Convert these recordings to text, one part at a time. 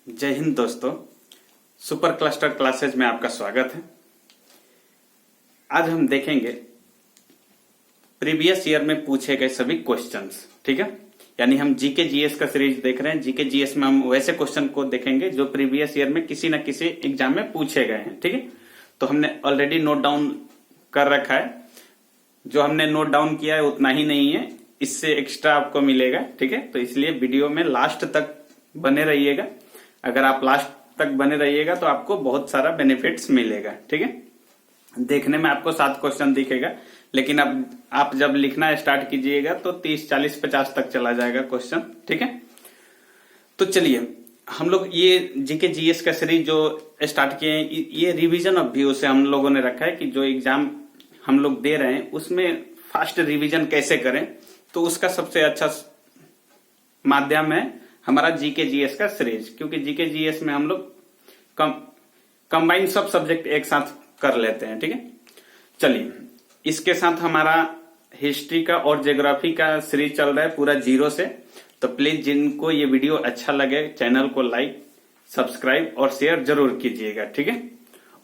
जय हिंद दोस्तों, super cluster classes में आपका स्वागत है। आज हम देखेंगे प्रीवियस ईयर में पूछे गए सभी क्वेश्चंस। ठीक है, यानी हम जीके जीएस का सीरीज देख रहे हैं। जीके जीएस में हम वैसे क्वेश्चन को देखेंगे जो प्रीवियस ईयर में किसी न किसी एग्जाम में पूछे गए हैं। ठीक है, तो हमने ऑलरेडी नोट डाउन कर रखा है। जो हमने नोट डाउन किया है उतना ही नहीं है, इससे एक्स्ट्रा आपको मिलेगा। ठीक है, तो इसलिए वीडियो में लास्ट तक बने रहिएगा। अगर आप लास्ट तक बने रहिएगा तो आपको बहुत सारा बेनिफिट्स मिलेगा। ठीक है, देखने में आपको 7 क्वेश्चन दिखेगा, लेकिन अब आप जब लिखना स्टार्ट कीजिएगा तो 30, 40, 50 तक चला जाएगा क्वेश्चन। ठीक है, तो चलिए हम लोग ये जीके जीएस का सीरीज जो स्टार्ट किए हैं, ये रिवीजन ऑफ व्यू से हम लोगों ने रखा है कि जो एग्जाम हम लोग दे रहे हैं उसमें फास्ट रिवीजन कैसे करें। तो उसका सबसे अच्छा माध्यम है हमारा जीके जीएस का सीरीज, क्योंकि जीके जीएस में हम लोग कंबाइन सब सब्जेक्ट एक साथ कर लेते हैं। ठीक है, चलिए इसके साथ हमारा हिस्ट्री का और ज्योग्राफी का सीरीज चल रहा है पूरा 0 से। तो प्लीज जिनको ये वीडियो अच्छा लगे चैनल को लाइक, सब्सक्राइब और शेयर जरूर कीजिएगा। ठीक है,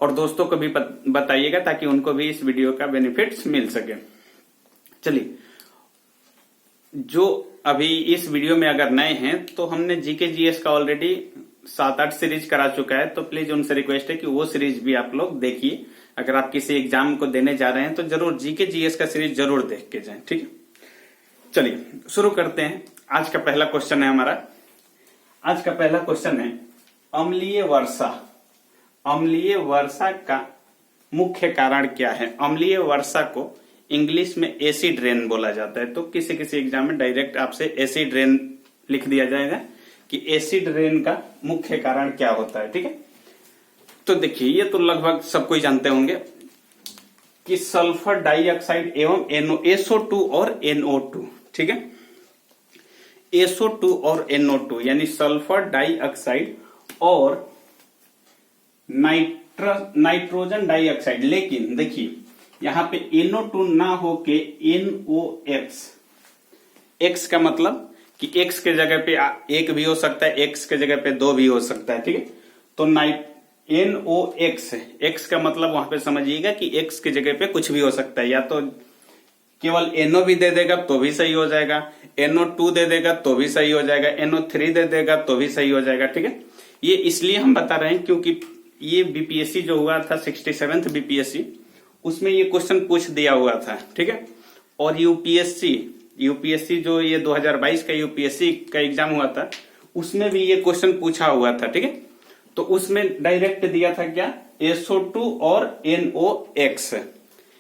और दोस्तों को भी बताइएगा ताकि उनको भी इस वीडियो का बेनिफिट्स मिल सके। चलिए, जो अभी इस वीडियो में अगर नए हैं तो हमने जीके जीएस का ऑलरेडी 7-8 सीरीज करा चुका है, तो प्लीज उनसे रिक्वेस्ट है कि वो सीरीज भी आप लोग देखिए। अगर आप किसी एग्जाम को देने जा रहे हैं तो जरूर जीके जीएस का सीरीज जरूर देख के जाएं। ठीक है, चलिए शुरू करते हैं। आज का पहला क्वेश्चन है हमारा। आज का पहला क्वेश्चन है अम्लीय वर्षा। अम्लीय वर्षा का मुख्य कारण क्या है? अम्लीय वर्षा को इंग्लिश में एसिड रेन बोला जाता है। तो किसी किसी एग्जाम में डायरेक्ट आपसे एसिड रेन लिख दिया जाएगा कि एसिड रेन का मुख्य कारण क्या होता है। ठीक है, तो देखिए ये तो लगभग सब कोई जानते होंगे कि सल्फर डाइऑक्साइड एवं SO2 और NO2। ठीक है, SO2 और NO2 यानी सल्फर डाइऑक्साइड और नाइट्रोजन डाइऑक्साइड। लेकिन देखिए यहां पे NO2 ना हो के NOx। X का मतलब कि X के जगह पे 1 भी हो सकता है, X के जगह पे 2 भी हो सकता है। ठीक है, तो NOx है। X का मतलब वहां पे समझिएगा कि X के जगह पे कुछ भी हो सकता है, या तो केवल NO भी दे देगा तो भी सही हो जाएगा, NO2 दे देगा तो भी सही हो जाएगा, NO3 दे देगा तो भी सही हो जाएगा। ठीक है, ये इसलिए हम बता रहे हैं क्योंकि ये बीपीएससी जो हुआ था 67th बीपीएससी, उसमें ये क्वेश्चन पूछ दिया हुआ था। ठीक है, और यूपीएससी जो ये 2022 का यूपीएससी का एग्जाम हुआ था उसमें भी ये क्वेश्चन पूछा हुआ था। ठीक है, तो उसमें डायरेक्ट दिया था क्या? SO2 और NOx,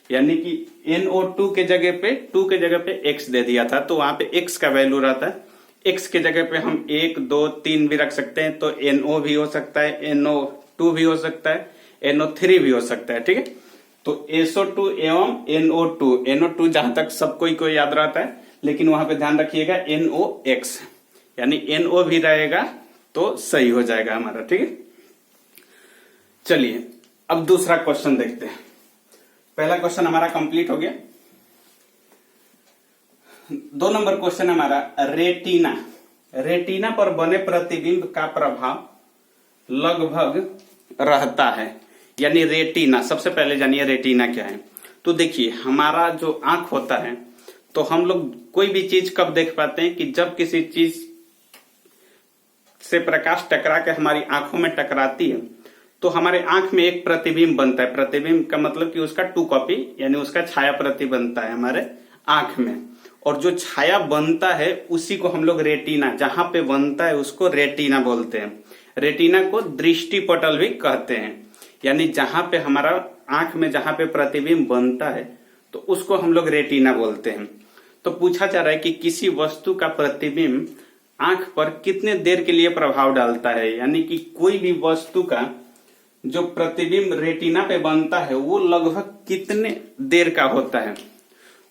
यानी कि NO2 के जगह पे 2 के जगह पे X दे दिया था, तो वहां पे X का वैल्यू रहता है। X के जगह पे हम 1, 2, 3 भी रख सकते हैं, तो NO भी हो सकता है, NO2 भी हो सकता है, NO3 भी हो सकता है। ठीक है, तो SO2 एवं NO2 जहां तक सब कोई को याद रहता है, लेकिन वहां पे ध्यान रखिएगा NOx, यानी NO भी रहेगा तो सही हो जाएगा हमारा। ठीक है, चलिए अब दूसरा क्वेश्चन देखते हैं। पहला क्वेश्चन हमारा कंप्लीट हो गया। 2 नंबर क्वेश्चन हमारा रेटिना। रेटिना पर बने प्रतिबिंब का प्रभाव लगभग रहता है, यानी रेटिना। सबसे पहले जानिए रेटिना क्या है। तो देखिए हमारा जो आंख होता है, तो हम लोग कोई भी चीज कब देख पाते हैं कि जब किसी चीज से प्रकाश टकरा के हमारी आंखों में टकराती है तो हमारे आंख में एक प्रतिबिंब बनता है। प्रतिबिंब का मतलब कि उसका 2 कॉपी, यानी उसका छाया प्रति बनता है हमारे आंख में, और जो छाया बनता है उसी को हम लोग रेटिना, जहां पे बनता है उसको रेटिना बोलते हैं। रेटिना को दृष्टि पटल भी कहते हैं, यानी जहां पे हमारा आंख में जहां पे प्रतिबिंब बनता है तो उसको हम लोग रेटिना बोलते हैं। तो पूछा जा रहा है कि किसी वस्तु का प्रतिबिंब आंख पर कितने देर के लिए प्रभाव डालता है, यानी कि कोई भी वस्तु का जो प्रतिबिंब रेटिना पे बनता है वो लगभग कितने देर का होता है।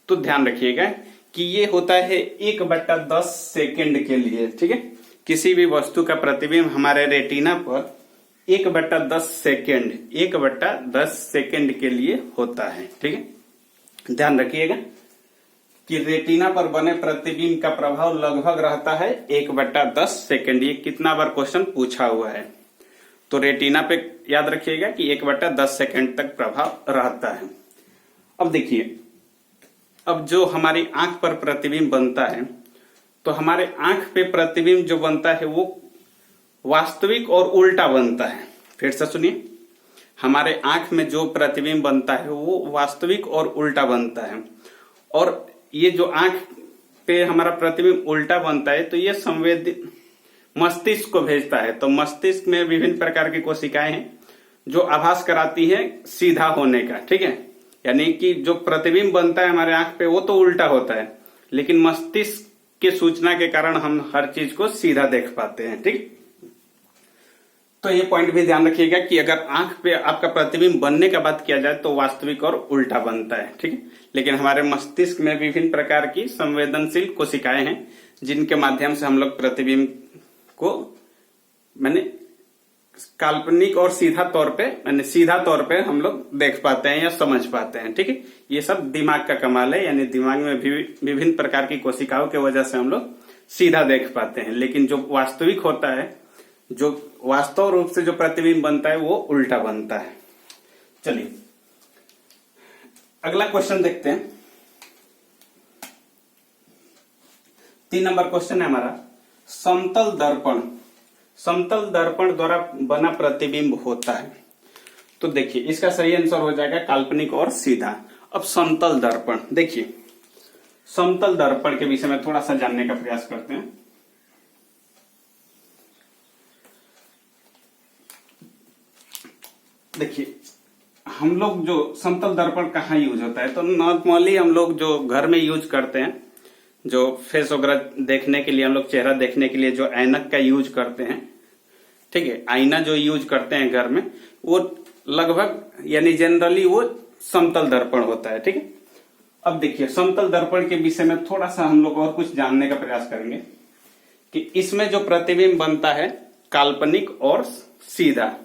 तो ध्यान रखिएगा कि ये होता है 1/10 सेकेंड के लिए। ठीक है, किसी भी वस्तु का प्रतिबिंब हमारे रेटिना पर 1/10 सेकेंड के लिए होता है। ठीक है, ध्यान रखिएगा। कि रेटिना पर बने प्रतिबिंब का प्रभाव लगभग रहता है 1/10 सेकेंड। ये कितना बार क्वेश्चन पूछा हुआ है, तो रेटिना पे याद रखिएगा कि 1/10 सेकेंड तक प्रभाव रहता है। अब देखिए, अब जो हमारी आंख पर प्रतिबिंब बनता है, तो हमारे आंख पे प्रतिबिंब जो बनता है वो वास्तविक और उल्टा बनता है। फिर से सुनिए, हमारे आंख में जो प्रतिबिंब बनता है वो वास्तविक और उल्टा बनता है। और ये जो आंख पे हमारा प्रतिबिंब उल्टा बनता है, तो ये संवेदी मस्तिष्क को भेजता है। तो मस्तिष्क में विभिन्न प्रकार की कोशिकाएं हैं जो आभास कराती है सीधा होने का, ठीक है। यानी कि जो प्रतिबिंब बनता है हमारे आंख पे वो तो उल्टा होता है, लेकिन मस्तिष्क की सूचना के कारण हम हर चीज को सीधा देख पाते हैं, ठीक। तो ये पॉइंट भी ध्यान रखिएगा कि अगर आंख पे आपका प्रतिबिंब बनने का बात किया जाए तो वास्तविक और उल्टा बनता है, ठीक है। लेकिन हमारे मस्तिष्क में विभिन्न प्रकार की संवेदनशील कोशिकाएं हैं जिनके माध्यम से हम लोग प्रतिबिंब को काल्पनिक और सीधा तौर पे हम लोग देख पाते हैं या समझ पाते हैं, ठीक है। ये सब दिमाग का कमाल है, यानी दिमाग में विभिन्न प्रकार की कोशिकाओं की वजह से हम लोग सीधा देख पाते हैं। लेकिन जो वास्तविक होता है, जो वास्तव रूप से जो प्रतिबिंब बनता है वो उल्टा बनता है। चलिए अगला क्वेश्चन देखते हैं। 3 नंबर क्वेश्चन है हमारा, समतल दर्पण द्वारा बना प्रतिबिंब होता है। तो देखिए इसका सही आंसर हो जाएगा काल्पनिक और सीधा। अब समतल दर्पण, देखिए समतल दर्पण के विषय में थोड़ा सा जानने का प्रयास करते हैं। देखिए हम लोग जो समतल दर्पण कहाँ यूज होता है, तो नॉर्मली हम लोग जो घर में यूज करते हैं, जो फेस वगैरह देखने के लिए, हम लोग चेहरा देखने के लिए जो ऐनक का यूज करते हैं, ठीक है, आईना जो यूज करते हैं घर में, वो लगभग यानी जनरली वो समतल दर्पण होता है, ठीक है। अब देखिए समतल दर्पण के विषय में थोड़ा सा हम लोग और कुछ जानने का प्रयास करेंगे कि इसमें जो प्रतिबिंब बनता है काल्पनिक और सीधा।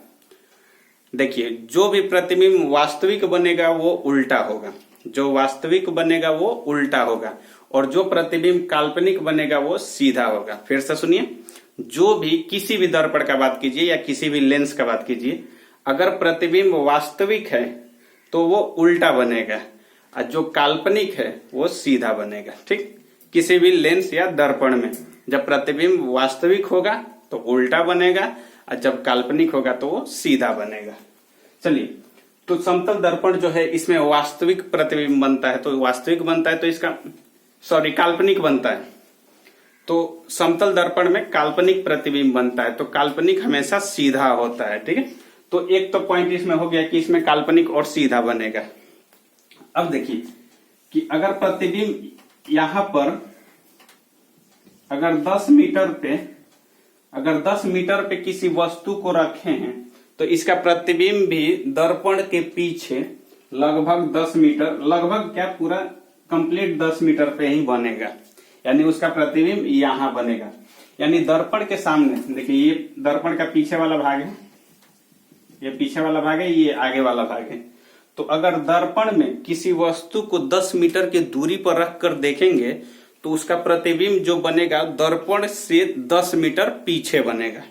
देखिए जो भी प्रतिबिंब वास्तविक बनेगा वो उल्टा होगा, जो वास्तविक बनेगा वो उल्टा होगा, और जो प्रतिबिंब काल्पनिक बनेगा वो सीधा होगा। फिर से सुनिए, जो भी किसी भी दर्पण का बात कीजिए या किसी भी लेंस का बात कीजिए, अगर प्रतिबिंब वास्तविक है तो वो उल्टा बनेगा, और जो काल्पनिक है वो सीधा बनेगा, ठीक। किसी भी लेंस या दर्पण में जब प्रतिबिंब वास्तविक होगा तो उल्टा बनेगा, और जब काल्पनिक होगा तो वो सीधा बनेगा। चलिए, तो समतल दर्पण जो है इसमें वास्तविक प्रतिबिंब बनता है, तो वास्तविक बनता है तो इसका काल्पनिक बनता है, तो समतल दर्पण में काल्पनिक प्रतिबिंब बनता है, तो काल्पनिक हमेशा सीधा होता है, ठीक है। तो एक तो पॉइंट इसमें हो गया कि इसमें काल्पनिक और सीधा बनेगा। अब देखिए कि अगर प्रतिबिंब यहां पर अगर 10 मीटर पे किसी वस्तु को रखे हैं, तो इसका प्रतिबिंब भी दर्पण के पीछे लगभग 10 मीटर, लगभग क्या पूरा कंप्लीट 10 मीटर पे ही बनेगा, यानी उसका प्रतिबिंब यहां बनेगा। यानी दर्पण के सामने देखिए, ये दर्पण का पीछे वाला भाग है, ये पीछे वाला भाग है, ये आगे वाला भाग है। तो अगर दर्पण में किसी वस्तु को 10 मीटर की दूरी पर रखकर देखेंगे तो उसका प्रतिबिंब जो बनेगा दर्पण से 10 मीटर पीछे बनेगा,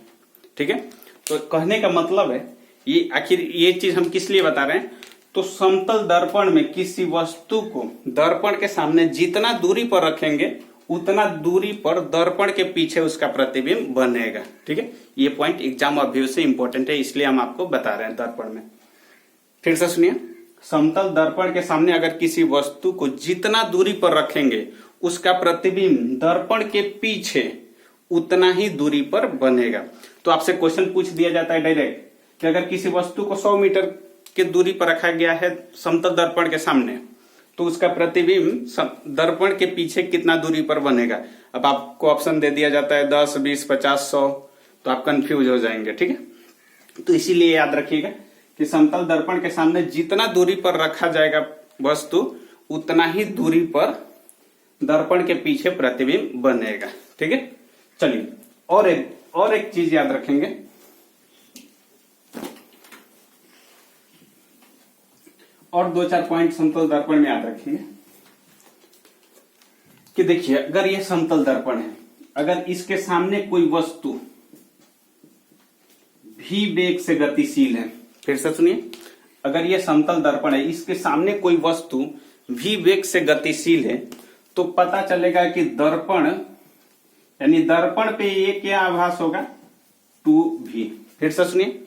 ठीक है। तो कहने का मतलब है, ये आखिर ये चीज हम किस लिए बता रहे हैं, तो समतल दर्पण में किसी वस्तु को दर्पण के सामने जितना दूरी पर रखेंगे उतना दूरी पर दर्पण के पीछे उसका प्रतिबिंब बनेगा, ठीक है। ये पॉइंट एग्जाम अभी से इंपॉर्टेंट है, इसलिए हम आपको बता रहे हैं दर्पण में। फिर से सुनिए, समतल दर्पण के सामने अगर किसी वस्तु को जितना दूरी पर रखेंगे उसका प्रतिबिंब दर्पण के पीछे उतना ही दूरी पर बनेगा। तो आपसे क्वेश्चन पूछ दिया जाता है डायरेक्ट कि अगर किसी वस्तु को 100 मीटर की दूरी पर रखा गया है समतल दर्पण के सामने, तो उसका प्रतिबिंब दर्पण के पीछे कितना दूरी पर बनेगा। अब आपको ऑप्शन दे दिया जाता है 10, 20, 50, 100, तो आप कंफ्यूज हो जाएंगे, ठीक है। तो इसीलिए याद रखिएगा कि समतल दर्पण के सामने जितना दूरी पर रखा जाएगा वस्तु उतना ही दूरी पर दर्पण के पीछे प्रतिबिंब बनेगा, ठीक है। चलिए और एक चीज याद रखेंगे, और 2-4 पॉइंट समतल दर्पण में याद रखेंगे। कि देखिए अगर ये समतल दर्पण है, अगर इसके सामने कोई वस्तु भी वेग से गतिशील है, फिर से सुनिए, अगर ये समतल दर्पण है, इसके सामने कोई वस्तु भी वेग से गतिशील है, तो पता चलेगा कि दर्पण यानी दर्पण पे ये क्या आभास होगा, 2v। फिर से सुनिए,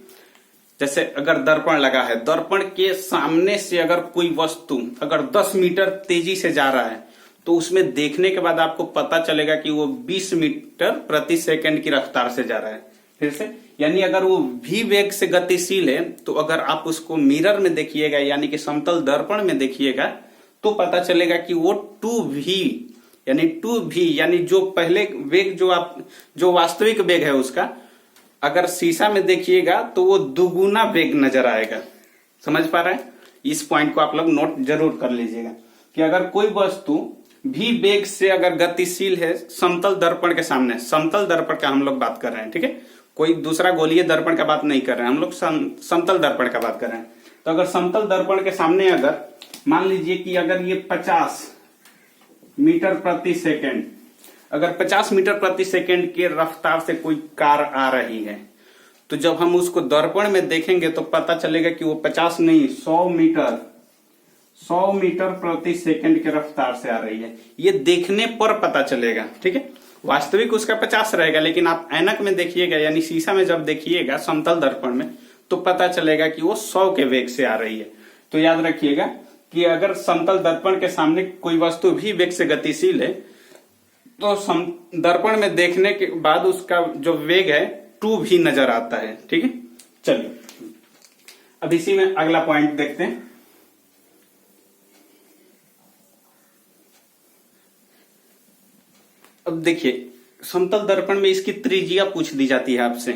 जैसे अगर दर्पण लगा है, दर्पण के सामने से अगर कोई वस्तु अगर 10 मीटर तेजी से जा रहा है, तो उसमें देखने के बाद आपको पता चलेगा कि वो 20 मीटर प्रति सेकंड की रफ्तार से जा रहा है। फिर से, यानी अगर वो भी वेग से गतिशील है, तो अगर आप उसको मिरर में देखिएगा यानी कि समतल दर्पण में देखिएगा, तो पता चलेगा कि वो 2v यानी जो पहले वेग जो वास्तविक वेग है उसका, अगर शीशा में देखिएगा तो वो दुगुना वेग नजर आएगा। समझ पा रहे हैं? इस पॉइंट को आप लोग नोट जरूर कर लीजिएगा कि अगर कोई वस्तु भी वेग से अगर गतिशील है समतल दर्पण के सामने, समतल दर्पण का हम लोग बात कर रहे हैं, ठीक है, कोई दूसरा गोलीय दर्पण का बात नहीं कर रहे हैं, हम लोग समतल दर्पण का बात कर रहे हैं। तो अगर समतल दर्पण के सामने अगर मान लीजिए कि अगर ये 50 मीटर प्रति सेकेंड, अगर 50 मीटर प्रति सेकेंड के रफ्तार से कोई कार आ रही है, तो जब हम उसको दर्पण में देखेंगे तो पता चलेगा कि वो 50 नहीं 100 मीटर प्रति सेकंड की रफ्तार से आ रही है। ये देखने पर पता चलेगा, ठीक है। वास्तविक उसका 50 रहेगा, लेकिन आप ऐनक में देखिएगा यानी शीशा में जब देखिएगा समतल दर्पण में, तो पता चलेगा कि वो 100 के वेग से आ रही है। तो याद रखिएगा कि अगर समतल दर्पण के सामने कोई वस्तु भी वेग से गतिशील है, तो दर्पण में देखने के बाद उसका जो वेग है 2v नजर आता है, ठीक है। चलिए अब इसी में अगला पॉइंट देखते हैं। अब देखिए समतल दर्पण में इसकी त्रिज्या पूछ दी जाती है आपसे।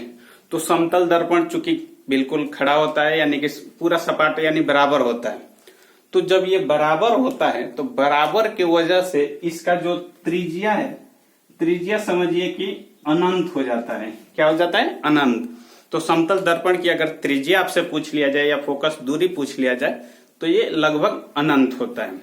तो समतल दर्पण चूंकि बिल्कुल खड़ा होता है यानी कि पूरा सपाट यानी बराबर होता है, तो जब ये बराबर होता है तो बराबर के वजह से इसका जो त्रिज्या है, त्रिज्या समझिए कि अनंत हो जाता है। क्या हो जाता है? अनंत। तो समतल दर्पण की अगर त्रिज्या आपसे पूछ लिया जाए या फोकस दूरी पूछ लिया जाए तो ये लगभग अनंत होता है।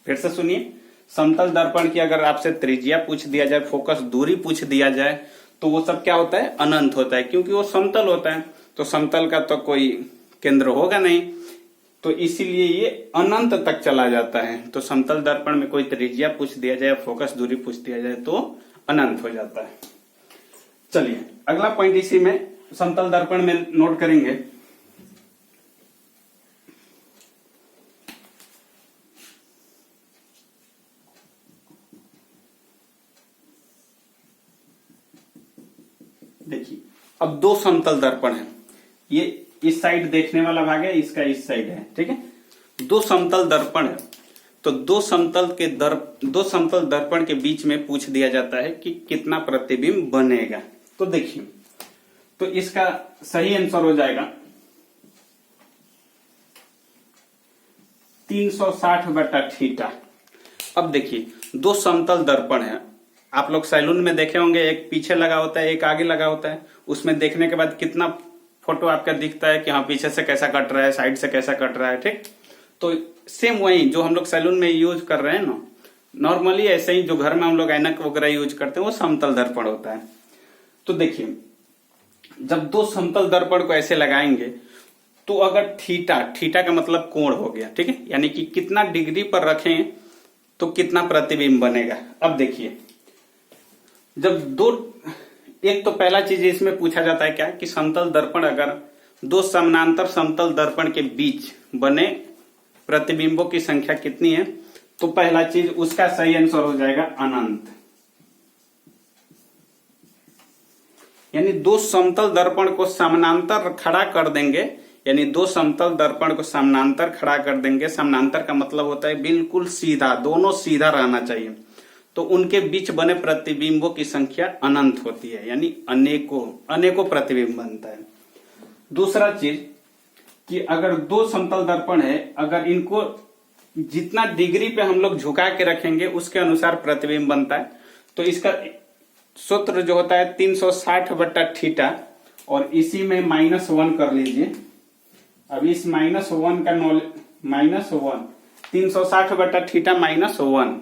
फिर से सुनिए, समतल दर्पण की अगर आपसे त्रिज्या पूछ दिया जाए, फोकस दूरी पूछ दिया जाए, तो वो सब क्या होता है? अनंत होता है, क्योंकि वो समतल होता है। तो समतल का तो कोई केंद्र होगा नहीं, तो इसीलिए ये अनंत तक चला जाता है। तो समतल दर्पण में कोई त्रिज्या पूछ दिया जाए, फोकस दूरी पूछ दिया जाए तो अनंत हो जाता है। चलिए अगला पॉइंट इसी में समतल दर्पण में नोट करेंगे। देखिए अब दो समतल दर्पण है, ये इस साइड देखने वाला भाग है, इसका इस साइड है, ठीक है। दो समतल दर्पण है, तो दो समतल दर्पण के बीच में पूछ दिया जाता है कि कितना प्रतिबिंब बनेगा। तो देखिए, तो इसका सही आंसर हो जाएगा 360/θ। अब देखिए दो समतल दर्पण है, आप लोग सैलून में देखे होंगे, एक पीछे लगा होता है, एक आगे लगा होता है। उसमें देखने के बाद कितना फोटो आपका दिखता है कि हाँ पीछे से कैसा कट रहा है, साइड से कैसा कट रहा है, ठीक। तो सेम वही जो हम लोग सैलून में यूज कर रहे हैं ना, नॉर्मली ऐसे ही जो घर में हम लोग ऐनक वगैरह यूज करते हैं वो समतल दर्पण होता है। तो देखिए जब दो समतल दर्पण को ऐसे लगाएंगे तो अगर थीटा का मतलब कोण हो गया, ठीक है, यानी कि कितना डिग्री पर रखें तो कितना प्रतिबिंब बनेगा। अब देखिए जब एक तो पहला चीज इसमें पूछा जाता है क्या कि समतल दर्पण अगर दो समानांतर समतल दर्पण के बीच बने प्रतिबिंबों की संख्या कितनी है, तो पहला चीज उसका सही आंसर हो जाएगा अनंत। यानी दो समतल दर्पण को समानांतर खड़ा कर देंगे, यानी दो समतल दर्पण को समानांतर खड़ा कर देंगे। समानांतर का मतलब होता है बिल्कुल सीधा, दोनों सीधा रहना चाहिए। तो उनके बीच बने प्रतिबिंबों की संख्या अनंत होती है, यानी अनेकों प्रतिबिंब बनता है। दूसरा चीज कि अगर दो समतल दर्पण है, अगर इनको जितना डिग्री पे हम लोग झुका के रखेंगे उसके अनुसार प्रतिबिंब बनता है। तो इसका सूत्र जो होता है 360/θ, और इसी में -1 कर लीजिए। अब इस -1 का -1 360/θ -1,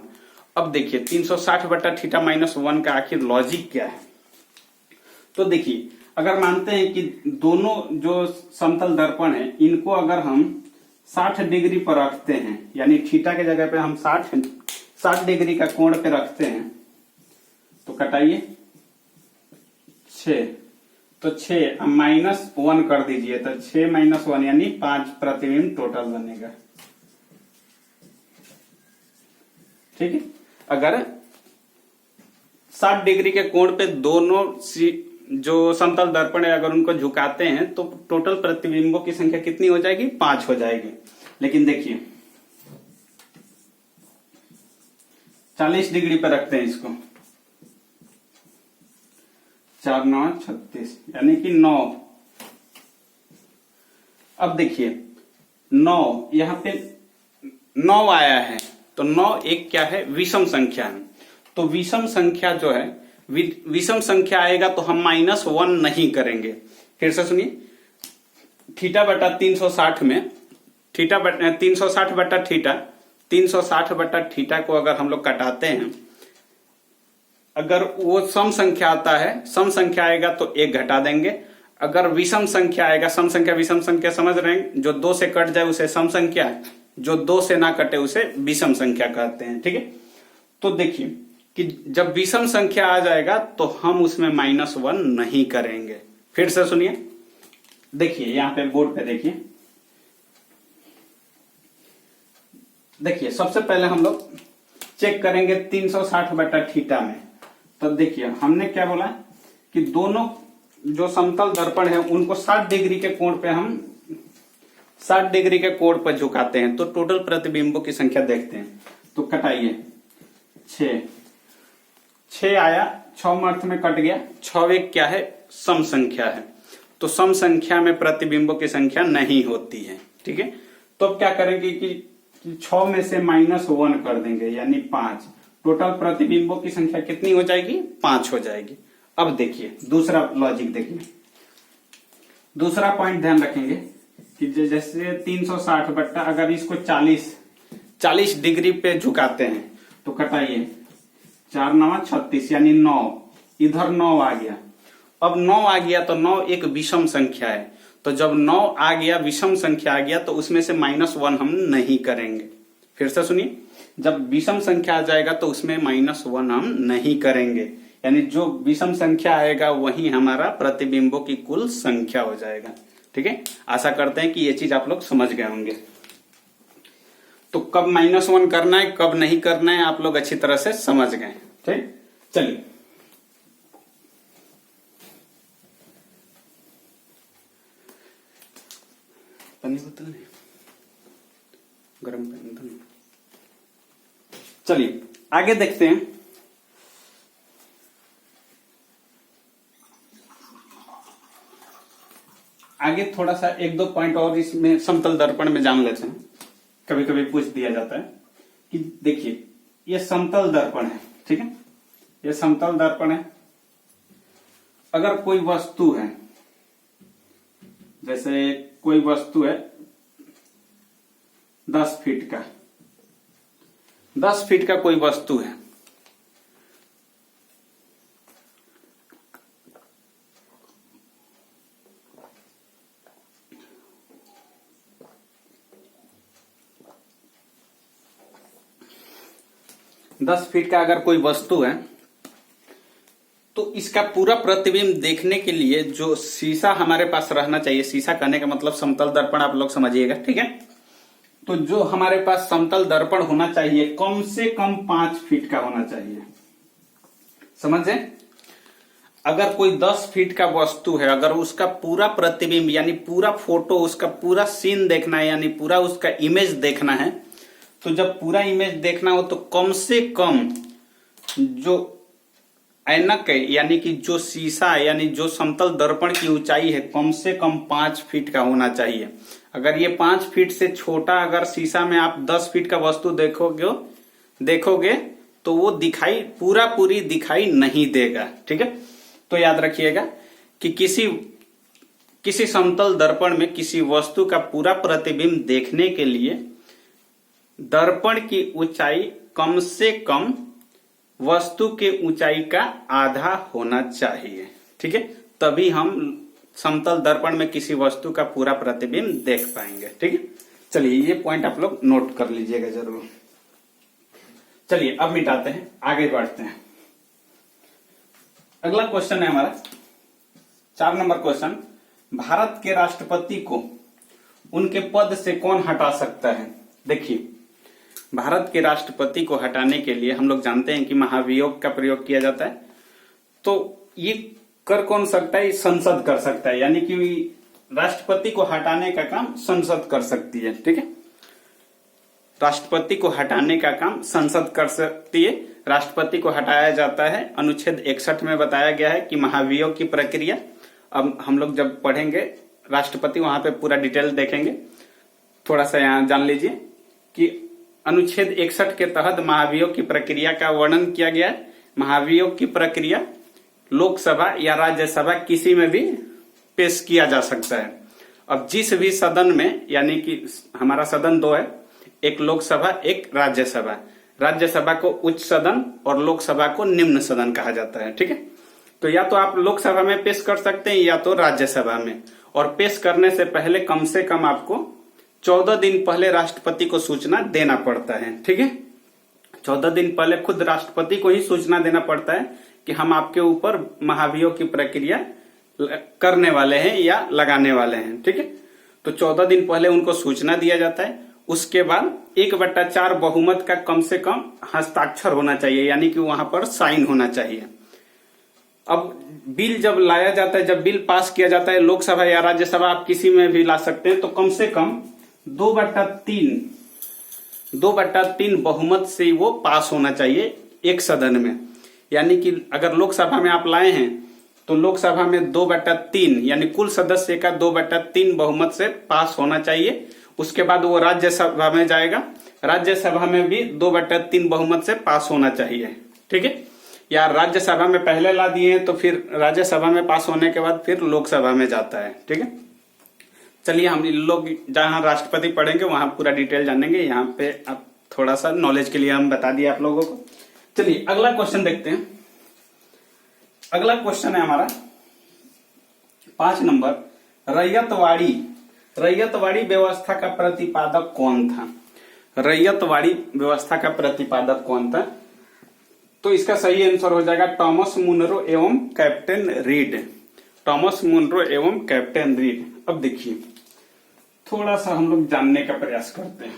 अब देखिए 360 बटा थीटा माइनस 1 का आखिर लॉजिक क्या है। तो देखिए अगर मानते हैं कि दोनों जो समतल दर्पण है इनको अगर हम 60 डिग्री पर रखते हैं, यानी थीटा के जगह पे हम 60 डिग्री का कोण पे रखते हैं, तो कटाइए 6, तो 6 माइनस 1 कर दीजिए, तो 6 माइनस 1 यानी 5 प्रतिबिंब टोटल बनेगा। ठीक है, अगर 60 डिग्री के कोण पे दोनों जो समतल दर्पण है अगर उनको झुकाते हैं तो टोटल प्रतिबिंबों की संख्या कितनी हो जाएगी, 5 हो जाएगी। लेकिन देखिए 40 डिग्री पर रखते हैं इसको, 4 9 36 यानी कि 9। अब देखिए 9 यहां पे 9 आया है, तो 9 एक क्या है, विषम संख्या है। तो विषम संख्या जो है, विषम संख्या आएगा तो हम -1 नहीं करेंगे। फिर से सुनिए, थीटा बटा 360 में थीटा बटा 360 बटा थीटा 360 बटा थीटा को अगर हम लोग कटाते हैं, अगर वो सम संख्या आता है, सम संख्या आएगा तो 1 घटा देंगे। अगर विषम संख्या आएगा, सम संख्या विषम संख्या समझ रहे हैं, जो 2 से कट जाए उसे सम संख्या, जो 2 से ना कटे उसे विषम संख्या कहते हैं। ठीक है, तो देखिए कि जब विषम संख्या आ जाएगा तो हम उसमें -1 नहीं करेंगे। फिर से सुनिए, देखिए यहां पे बोर्ड पे देखिए सबसे पहले हम लोग चेक करेंगे 360 बटा थीटा में। तो देखिए हमने क्या बोला कि दोनों जो समतल दर्पण है उनको 60 डिग्री के कोण पे हम 60 डिग्री के कोण पर झुकाते हैं, तो टोटल प्रतिबिंबों की संख्या देखते हैं। तो कटाइए 6 आया, 6 अर्थ में कट गया, 6 एक क्या है, सम संख्या है। तो सम संख्या में प्रतिबिंबों की संख्या नहीं होती है। ठीक है, तो अब क्या करेंगे कि 6 में से -1 कर देंगे यानी 5। टोटल प्रतिबिंबों की संख्या कितनी हो जाएगी, 5 हो जाएगी। अब देखिए दूसरा लॉजिक देखिए, दूसरा पॉइंट ध्यान रखेंगे कि जैसे 360 बट्टा अगर इसको 40 डिग्री पे झुकाते हैं तो कटाइए 4 9 36 यानी 9, इधर 9 आ गया। अब 9 आ गया तो 9 एक विषम संख्या है, तो जब 9 आ गया, विषम संख्या आ गया, तो उसमें से -1 हम नहीं करेंगे। फिर से सुनिए, जब विषम संख्या आ जाएगा तो उसमें -1 हम नहीं करेंगे, यानी जो विषम संख्या आएगा वही हमारा प्रतिबिंबों की कुल संख्या हो जाएगा। ठीक है, आशा करते हैं कि ये चीज आप लोग समझ गए होंगे। तो कब -1 करना है, कब नहीं करना है, आप लोग अच्छी तरह से समझ गए। ठीक, चलिए पानी बोतल नहीं, गर्म पानी तो नहीं। चलिए आगे देखते हैं। आगे थोड़ा सा 1-2 पॉइंट और इसमें समतल दर्पण में जान लेते हैं, कभी कभी पूछ दिया जाता है कि देखिए ये समतल दर्पण है। ठीक है, ये समतल दर्पण है। अगर कोई वस्तु है, जैसे कोई वस्तु है 10 फीट का, 10 फीट का कोई वस्तु है, दस फीट का अगर कोई वस्तु है, तो इसका पूरा प्रतिबिंब देखने के लिए जो शीशा हमारे पास रहना चाहिए, शीशा कहने का मतलब समतल दर्पण आप लोग समझिएगा। ठीक है, तो जो हमारे पास समतल दर्पण होना चाहिए कम से कम 5 फीट का होना चाहिए। समझे, अगर कोई 10 फीट का वस्तु है, अगर उसका पूरा प्रतिबिंब यानी पूरा फोटो, उसका पूरा सीन देखना है, यानी पूरा उसका इमेज देखना है, तो जब पूरा इमेज देखना हो तो कम से कम जो ऐनक है, यानी कि जो शीशा है, यानी जो समतल दर्पण की ऊंचाई है, कम से कम 5 फीट का होना चाहिए। अगर ये 5 फीट से छोटा अगर शीशा में आप 10 फीट का वस्तु देखोगे तो वो पूरी दिखाई नहीं देगा। ठीक है, तो याद रखिएगा कि किसी समतल दर्पण में किसी वस्तु का पूरा प्रतिबिंब देखने के लिए दर्पण की ऊंचाई कम से कम वस्तु के ऊंचाई का आधा होना चाहिए। ठीक है, तभी हम समतल दर्पण में किसी वस्तु का पूरा प्रतिबिंब देख पाएंगे। ठीक है, चलिए ये पॉइंट आप लोग नोट कर लीजिएगा जरूर। चलिए अब मिटाते हैं, आगे बढ़ते हैं। अगला क्वेश्चन है हमारा 4 नंबर क्वेश्चन, भारत के राष्ट्रपति को उनके पद से कौन हटा सकता है? देखिए, भारत के राष्ट्रपति को हटाने के लिए हम लोग जानते हैं कि महाभियोग का प्रयोग किया जाता है। तो ये कर कौन सकता है? संसद कर सकता है, यानी कि राष्ट्रपति को हटाने का काम संसद कर सकती है। ठीक है, राष्ट्रपति को हटाने का काम संसद कर सकती है। राष्ट्रपति को हटाया जाता है, अनुच्छेद 61 में बताया गया है कि महाभियोग की प्रक्रिया। अब हम लोग जब पढ़ेंगे राष्ट्रपति, वहां पे पूरा डिटेल देखेंगे। थोड़ा सा यहां जान लीजिए कि अनुच्छेद 61 के तहत महाभियोग की प्रक्रिया का वर्णन किया गया है। महाभियोग की प्रक्रिया लोकसभा या राज्यसभा किसी में भी पेश किया जा सकता है। अब जिस भी सदन में, यानी कि हमारा सदन 2 है, एक लोकसभा एक राज्यसभा। राज्यसभा को उच्च सदन और लोकसभा को निम्न सदन कहा जाता है। ठीक है, तो या तो आप लोकसभा में पेश कर सकते हैं या तो राज्यसभा में। और पेश करने से पहले कम से कम आपको 14 दिन पहले राष्ट्रपति को सूचना देना पड़ता है। ठीक है, 14 दिन पहले खुद राष्ट्रपति को ही सूचना देना पड़ता है कि हम आपके ऊपर महाभियोग की प्रक्रिया करने वाले हैं या लगाने वाले हैं। ठीक है, तो 14 दिन पहले उनको सूचना दिया जाता है। उसके बाद 1/4 बहुमत का कम से कम हस्ताक्षर होना चाहिए, यानी कि वहां पर साइन होना चाहिए। अब बिल जब लाया जाता है, जब बिल पास किया जाता है, लोकसभा या राज्यसभा आप किसी में भी ला सकते हैं, तो कम से कम 2/3 बहुमत से वो पास होना चाहिए एक सदन में। यानी कि अगर लोकसभा में आप लाए हैं तो लोकसभा में 2/3 यानी कुल सदस्य का 2/3 बहुमत से पास होना चाहिए। उसके बाद वो राज्यसभा में जाएगा, राज्यसभा में भी 2/3 बहुमत से पास होना चाहिए। ठीक है, या राज्यसभा में पहले ला दिए हैं तो फिर राज्यसभा में पास होने के बाद फिर लोकसभा में जाता है। ठीक है, चलिए हम लोग जहां राष्ट्रपति पढ़ेंगे वहां पूरा डिटेल जानेंगे। यहाँ पे आप थोड़ा सा नॉलेज के लिए हम बता दिए आप लोगों को। चलिए अगला क्वेश्चन देखते हैं। अगला क्वेश्चन है हमारा 5 नंबर, रैयतवाड़ी व्यवस्था का प्रतिपादक कौन था? रैयतवाड़ी व्यवस्था का प्रतिपादक कौन था? तो इसका सही आंसर हो जाएगा टॉमस मुनरो एवं कैप्टन रीड। टॉमस मुनरो एवं कैप्टन रीड। अब देखिए, थोड़ा सा हम लोग जानने का प्रयास करते हैं।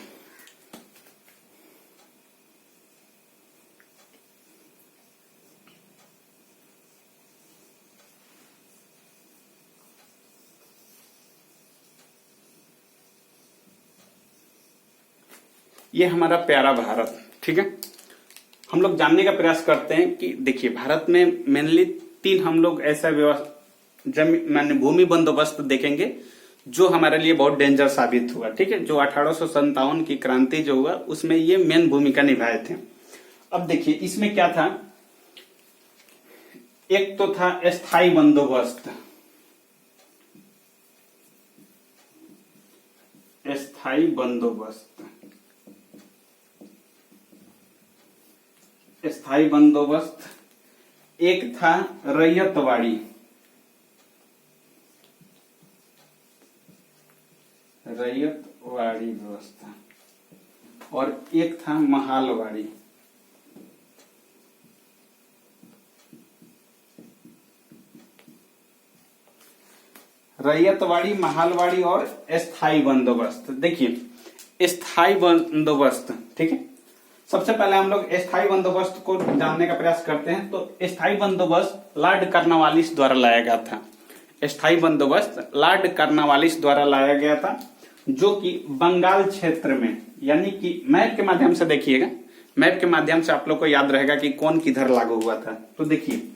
ये हमारा प्यारा भारत। ठीक है, हम लोग जानने का प्रयास करते हैं कि देखिए, भारत में मेनली 3 हम लोग ऐसा भूमि बंदोबस्त देखेंगे जो हमारे लिए बहुत डेंजर साबित हुआ। ठीक है, जो 1857 की क्रांति जो हुआ उसमें ये मेन भूमिका निभाए थे। अब देखिए इसमें क्या था, एक तो था स्थायी बंदोबस्त। स्थायी बंदोबस्त, स्थायी बंदोबस्त। एक था रैयतवाड़ी, रैयतवाड़ी व्यवस्था, और एक था महालवाड़ी। रैयतवाड़ी, महालवाड़ी और स्थायी बंदोबस्त। देखिए स्थायी बंदोबस्त, ठीक है, सबसे पहले हम लोग स्थायी बंदोबस्त को जानने का प्रयास करते हैं। तो स्थायी बंदोबस्त लॉर्ड कॉर्नवालिस द्वारा लाया गया था। स्थायी बंदोबस्त लॉर्ड कॉर्नवालिस द्वारा लाया गया था, जो कि बंगाल क्षेत्र में, यानी कि मैप के माध्यम से देखिएगा, मैप के माध्यम से आप लोग को याद रहेगा कि कौन किधर लागू हुआ था। तो देखिए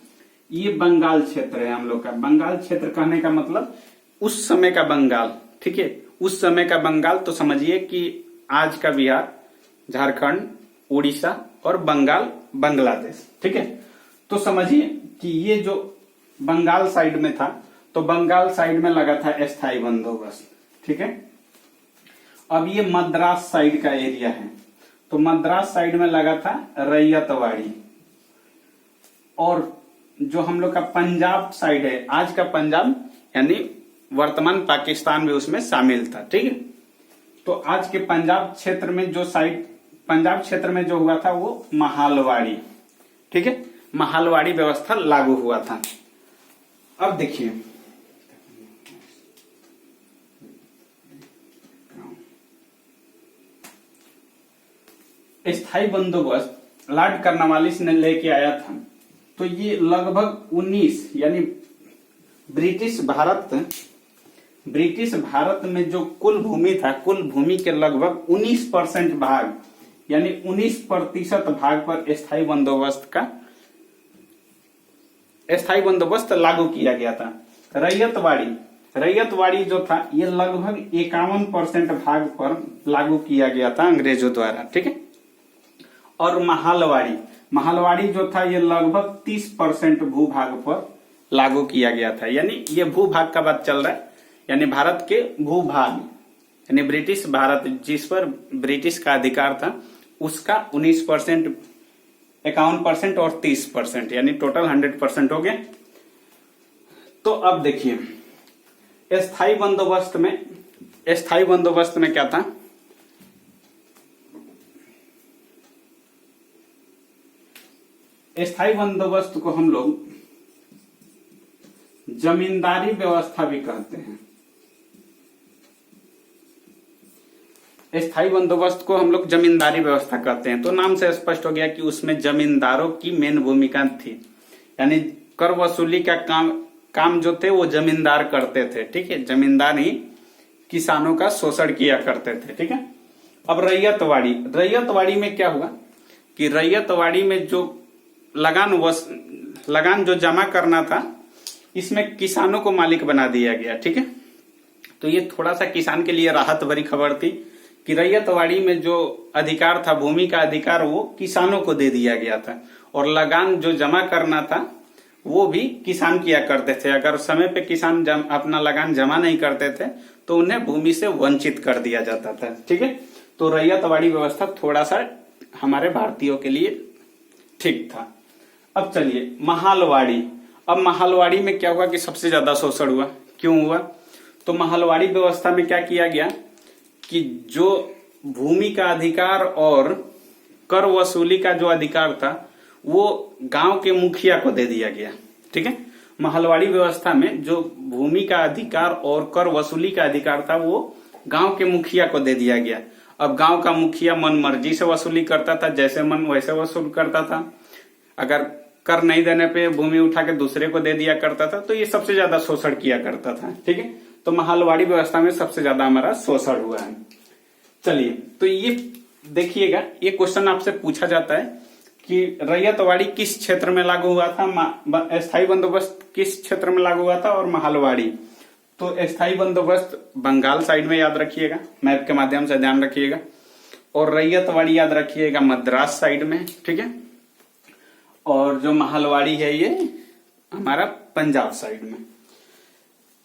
ये बंगाल क्षेत्र है हम लोग का। बंगाल क्षेत्र कहने का मतलब उस समय का बंगाल। ठीक है, उस समय का बंगाल तो समझिए कि आज का बिहार, झारखंड, उड़ीसा और बंगाल, बांग्लादेश। ठीक है, तो समझिए कि ये जो बंगाल साइड में था, तो बंगाल साइड में लगा था स्थायी बंदोबस्त। ठीक है, अब ये मद्रास साइड का एरिया है, तो मद्रास साइड में लगा था रैयतवाड़ी। और जो हम लोग का पंजाब साइड है, आज का पंजाब यानी वर्तमान पाकिस्तान भी उसमें शामिल था। ठीक है, तो आज के पंजाब क्षेत्र में जो साइड, पंजाब क्षेत्र में जो हुआ था वो महालवाड़ी, ठीक है, महालवाड़ी व्यवस्था लागू हुआ था। अब देखिए स्थायी बंदोबस्त लॉर्ड कर्नवालिस ने लेके आया था, तो ये लगभग 19 यानी ब्रिटिश भारत में जो कुल भूमि था, कुल भूमि के लगभग 19% भाग यानी 19% भाग पर स्थायी बंदोबस्त लागू किया गया था। रैयतवाड़ी जो था ये लगभग 51% भाग पर लागू किया गया था अंग्रेजों द्वारा। ठीक है, और महालवाड़ी जो था ये लगभग 30% भूभाग पर लागू किया गया था। यानी ये भूभाग का बात चल रहा है, यानी भारत के भूभाग यानी ब्रिटिश भारत जिस पर ब्रिटिश का अधिकार था उसका 19%, 51% और 30% यानी टोटल 100% हो गए। तो अब देखिए स्थायी बंदोबस्त में क्या था, स्थायी बंदोबस्त को हम लोग जमींदारी व्यवस्था भी कहते हैं। स्थायी बंदोबस्त को हम लोग जमींदारी व्यवस्था कहते हैं। तो नाम से स्पष्ट हो गया कि उसमें जमींदारों की मेन भूमिका थी, यानी कर वसूली का काम जो थे वो जमींदार करते थे। ठीक है, जमींदार ही किसानों का शोषण किया करते थे। ठीक है, अब रैयतवाड़ी में क्या हुआ कि रैयतवाड़ी में जो लगान जो जमा करना था इसमें किसानों को मालिक बना दिया गया। ठीक है, तो ये थोड़ा सा किसान के लिए राहत भरी खबर थी कि रैयतवाड़ी में जो अधिकार था, भूमि का अधिकार, वो किसानों को दे दिया गया था और लगान जो जमा करना था वो भी किसान किया करते थे। अगर समय पे किसान अपना लगान जमा नहीं करते थे तो उन्हें भूमि से वंचित कर दिया जाता था। ठीक है, तो रैयतवाड़ी व्यवस्था थोड़ा सा हमारे भारतीयों के लिए ठीक था। अब चलिए महालवाड़ी। अब महालवाड़ी में क्या हुआ कि सबसे ज्यादा शोषण हुआ। क्यों हुआ? तो महालवाड़ी व्यवस्था में क्या किया गया कि जो भूमि का अधिकार और कर वसूली का जो अधिकार था वो गांव के मुखिया को दे दिया गया। ठीक है, महालवाड़ी व्यवस्था में जो भूमि का अधिकार और कर वसूली का अधिकार था वो गांव के मुखिया को दे दिया गया। अब गांव का मुखिया मन मर्जी से वसूली करता था, जैसे मन वैसे वसूल करता था। अगर कर नहीं देने पे भूमि उठा के दूसरे को दे दिया करता था, तो ये सबसे ज्यादा शोषण किया करता था। ठीक है, तो महालवाड़ी व्यवस्था में सबसे ज्यादा हमारा शोषण हुआ है। चलिए, तो ये देखिएगा, ये क्वेश्चन आपसे पूछा जाता है कि रैयतवाड़ी किस क्षेत्र में लागू हुआ था, स्थायी बंदोबस्त किस क्षेत्र में लागू हुआ था और महालवाड़ी। तो स्थायी बंदोबस्त बंगाल साइड में याद रखिएगा, मैप के माध्यम से ध्यान रखिएगा, और रैयतवाड़ी याद रखिएगा मद्रास साइड में। ठीक है, और जो महालवाड़ी है ये हमारा पंजाब साइड में।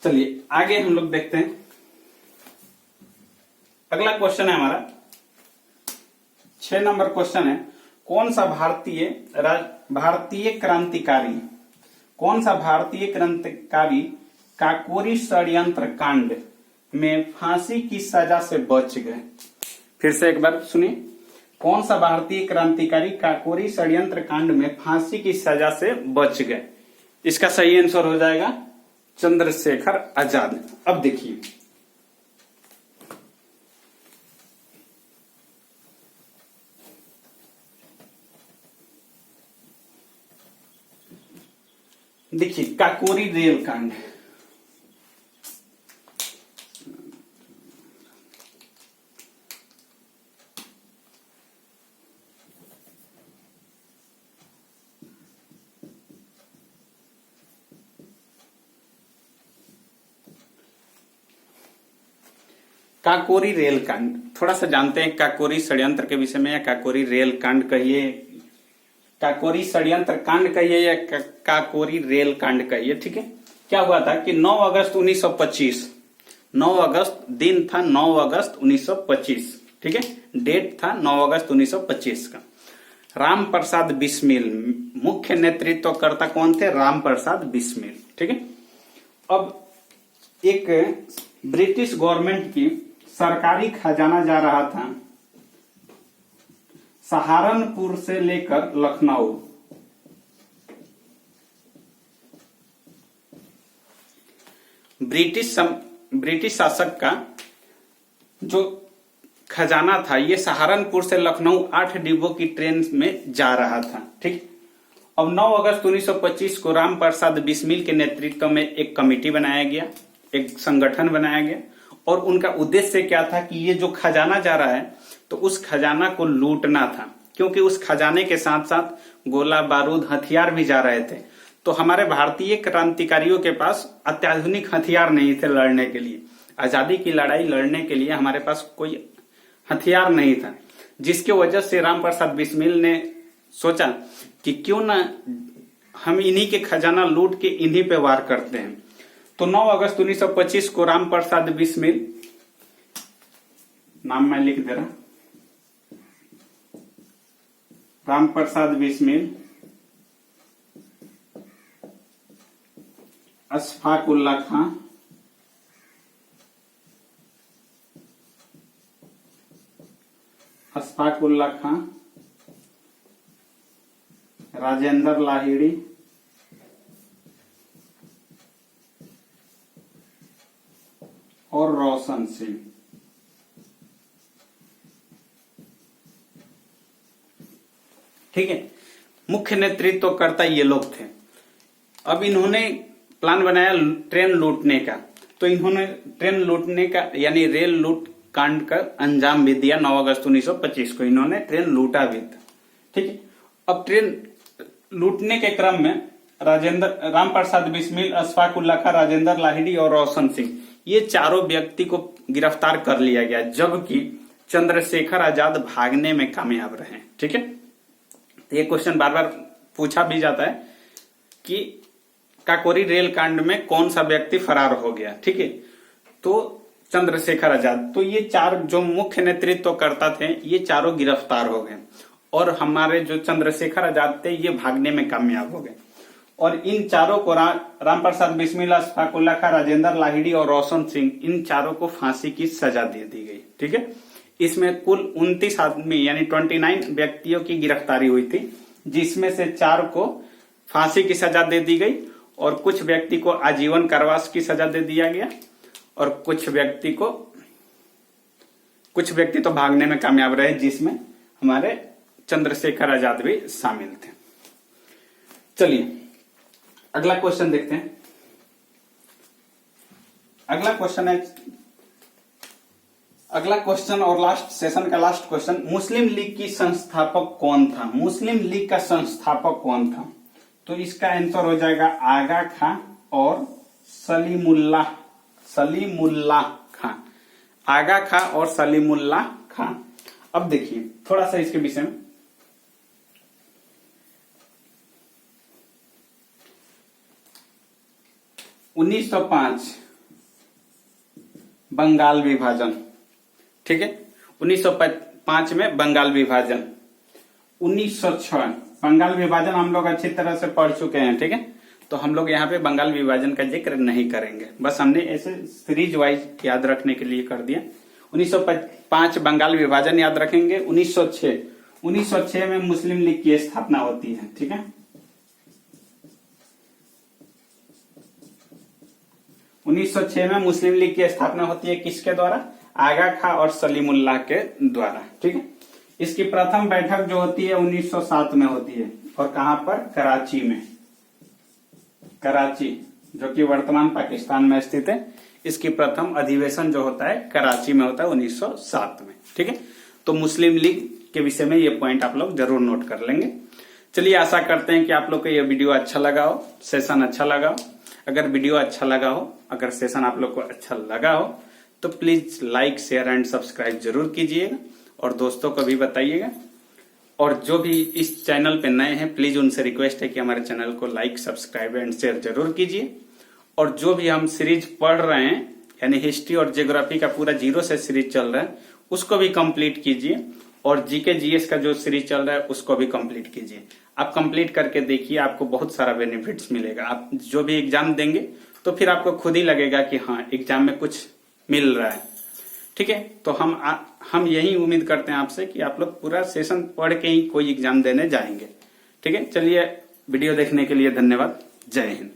चलिए आगे हम लोग देखते हैं। अगला क्वेश्चन है हमारा 6 नंबर क्वेश्चन है, कौन सा भारतीय क्रांतिकारी काकोरी षड्यंत्र कांड में फांसी की सजा से बच गए। फिर से एक बार सुनिए, कौन सा भारतीय क्रांतिकारी काकोरी षड्यंत्र कांड में फांसी की सजा से बच गए? इसका सही आंसर हो जाएगा चंद्रशेखर आजाद। अब देखिए, काकोरी रेल कांड। काकोरी रेल कांड थोड़ा सा जानते हैं काकोरी षड्यंत्र के विषय में, या काकोरी रेल कांड कहिए, काकोरी षड्यंत्र कांड कहिए या काकोरी रेल कांड कहिए। ठीक है, क्या हुआ था कि 9 अगस्त 1925, 9 अगस्त दिन था, 9 अगस्त 1925। ठीक है, डेट था 9 अगस्त 1925 का। राम प्रसाद बिस्मिल, मुख्य नेतृत्वकर्ता कौन थे? राम प्रसाद बिस्मिल। ठीक है। अब एक ब्रिटिश गवर्नमेंट की सरकारी खजाना जा रहा था सहारनपुर से लेकर लखनऊ। ब्रिटिश शासक का जो खजाना था ये सहारनपुर से लखनऊ 8 डिब्बों की ट्रेन में जा रहा था। ठीक। अब 9 अगस्त 1925 को राम प्रसाद बिस्मिल के नेतृत्व में एक कमेटी बनाया गया, एक संगठन बनाया गया, और उनका उद्देश्य क्या था कि ये जो खजाना जा रहा है तो उस खजाना को लूटना था, क्योंकि उस खजाने के साथ साथ गोला बारूद हथियार भी जा रहे थे। तो हमारे भारतीय क्रांतिकारियों के पास अत्याधुनिक हथियार नहीं थे लड़ने के लिए, आजादी की लड़ाई लड़ने के लिए हमारे पास कोई हथियार नहीं था, जिसकी वजह से राम प्रसाद बिस्मिल ने सोचा कि क्यों ना हम इन्हीं के खजाना लूट के इन्हीं पे वार करते हैं। तो 9 अगस्त 1925 को राम प्रसाद बिस्मिल, नाम मैं लिख दे रहा, राम प्रसाद बिस्मिल, अशफाक उल्लाह खां, राजेंद्र लाहिड़ी, और रोशन सिंह। ठीक है। मुख्य नेतृत्वकर्ता ये लोग थे। अब इन्होंने प्लान बनाया ट्रेन लूटने का, तो इन्होंने ट्रेन लूटने का यानी रेल लूट कांड का अंजाम भी दिया। 9 अगस्त 1925 को इन्होंने ट्रेन लूटा भी था। ठीक है। अब ट्रेन लूटने के क्रम में राम प्रसाद बिस्मिल, अशफाक उल्लाह खां, राजेंद्र लाहिड़ी और रोशन सिंह, ये चारों व्यक्ति को गिरफ्तार कर लिया गया, जबकि चंद्रशेखर आजाद भागने में कामयाब रहे। ठीक है। ये क्वेश्चन बार बार पूछा भी जाता है कि काकोरी रेल कांड में कौन सा व्यक्ति फरार हो गया। ठीक है। तो चंद्रशेखर आजाद। तो ये चार जो मुख्य नेतृत्वकर्ता थे ये चारों गिरफ्तार हो गए, और हमारे जो चंद्रशेखर आजाद थे ये भागने में कामयाब हो गए। और इन चारों को राम प्रसाद बिस्मिल, अशफाक उल्लाह खां, राजेंद्र लाहिड़ी और रोशन सिंह, इन चारों को फांसी की सजा दे दी गई। ठीक है। इसमें कुल 29 आदमी यानी 29 व्यक्तियों की गिरफ्तारी हुई थी, जिसमें से 4 को फांसी की सजा दे दी गई और कुछ व्यक्ति को आजीवन कारावास की सजा दे दिया गया, और कुछ व्यक्ति तो भागने में कामयाब रहे, जिसमें हमारे चंद्रशेखर आजाद भी शामिल थे। चलिए अगला क्वेश्चन देखते हैं। अगला क्वेश्चन और लास्ट सेशन का लास्ट क्वेश्चन, मुस्लिम लीग की संस्थापक कौन था? मुस्लिम लीग का संस्थापक कौन था? तो इसका आंसर हो जाएगा आगा खां और सलीमुल्लाह खां। आगा खां और सलीमुल्लाह खां। अब देखिए थोड़ा सा इसके विषय में, उन्नीस 1905 बंगाल विभाजन। ठीक है। 1905 में बंगाल विभाजन। 1906 बंगाल विभाजन हम लोग अच्छी तरह से पढ़ चुके हैं। ठीक है। तो हम लोग यहाँ पे बंगाल विभाजन का जिक्र नहीं करेंगे, बस हमने ऐसे सीरीज वाइज याद रखने के लिए कर दिया। 1905 बंगाल विभाजन याद रखेंगे। 1906 में मुस्लिम लीग की स्थापना होती है। ठीक है। 1906 में मुस्लिम लीग की स्थापना होती है, किसके द्वारा? आगा खां और सलीमुल्लाह के द्वारा। ठीक है। इसकी प्रथम बैठक जो होती है 1907 में होती है, और कहां पर? कराची में। कराची जो कि वर्तमान पाकिस्तान में स्थित है, इसकी प्रथम अधिवेशन जो होता है कराची में होता है 1907 में। ठीक है। तो मुस्लिम लीग के विषय में ये पॉइंट आप लोग जरूर नोट कर लेंगे। चलिए आशा करते हैं कि आप लोग को यह वीडियो अच्छा लगा हो, सेशन अच्छा लगा हो। अगर वीडियो अच्छा लगा हो, अगर सेशन आप लोग को अच्छा लगा हो, तो please like, share and subscribe जरूर कीजिएगा और दोस्तों को भी बताइएगा। और जो भी इस चैनल पे नए हैं, प्लीज उनसे रिक्वेस्ट है कि हमारे चैनल को लाइक, सब्सक्राइब एंड शेयर जरूर कीजिए। और जो भी हम सीरीज पढ़ रहे हैं, यानी हिस्ट्री और ज्योग्राफी का पूरा 0 से सीरीज चल रहा है, उसको भी कंप्लीट कीजिए। और जीके जीएस का जो सीरीज चल रहा है उसको भी कंप्लीट कीजिए। आप कंप्लीट करके देखिए, आपको बहुत सारा बेनिफिट्स मिलेगा। आप जो भी एग्जाम देंगे तो फिर आपको खुद ही लगेगा कि हाँ एग्जाम में कुछ मिल रहा है। ठीक है, तो हम यही उम्मीद करते हैं आपसे कि आप लोग पूरा सेशन पढ़ के ही कोई एग्जाम देने जाएंगे। ठीक है, चलिए वीडियो देखने के लिए धन्यवाद। जय हिंद।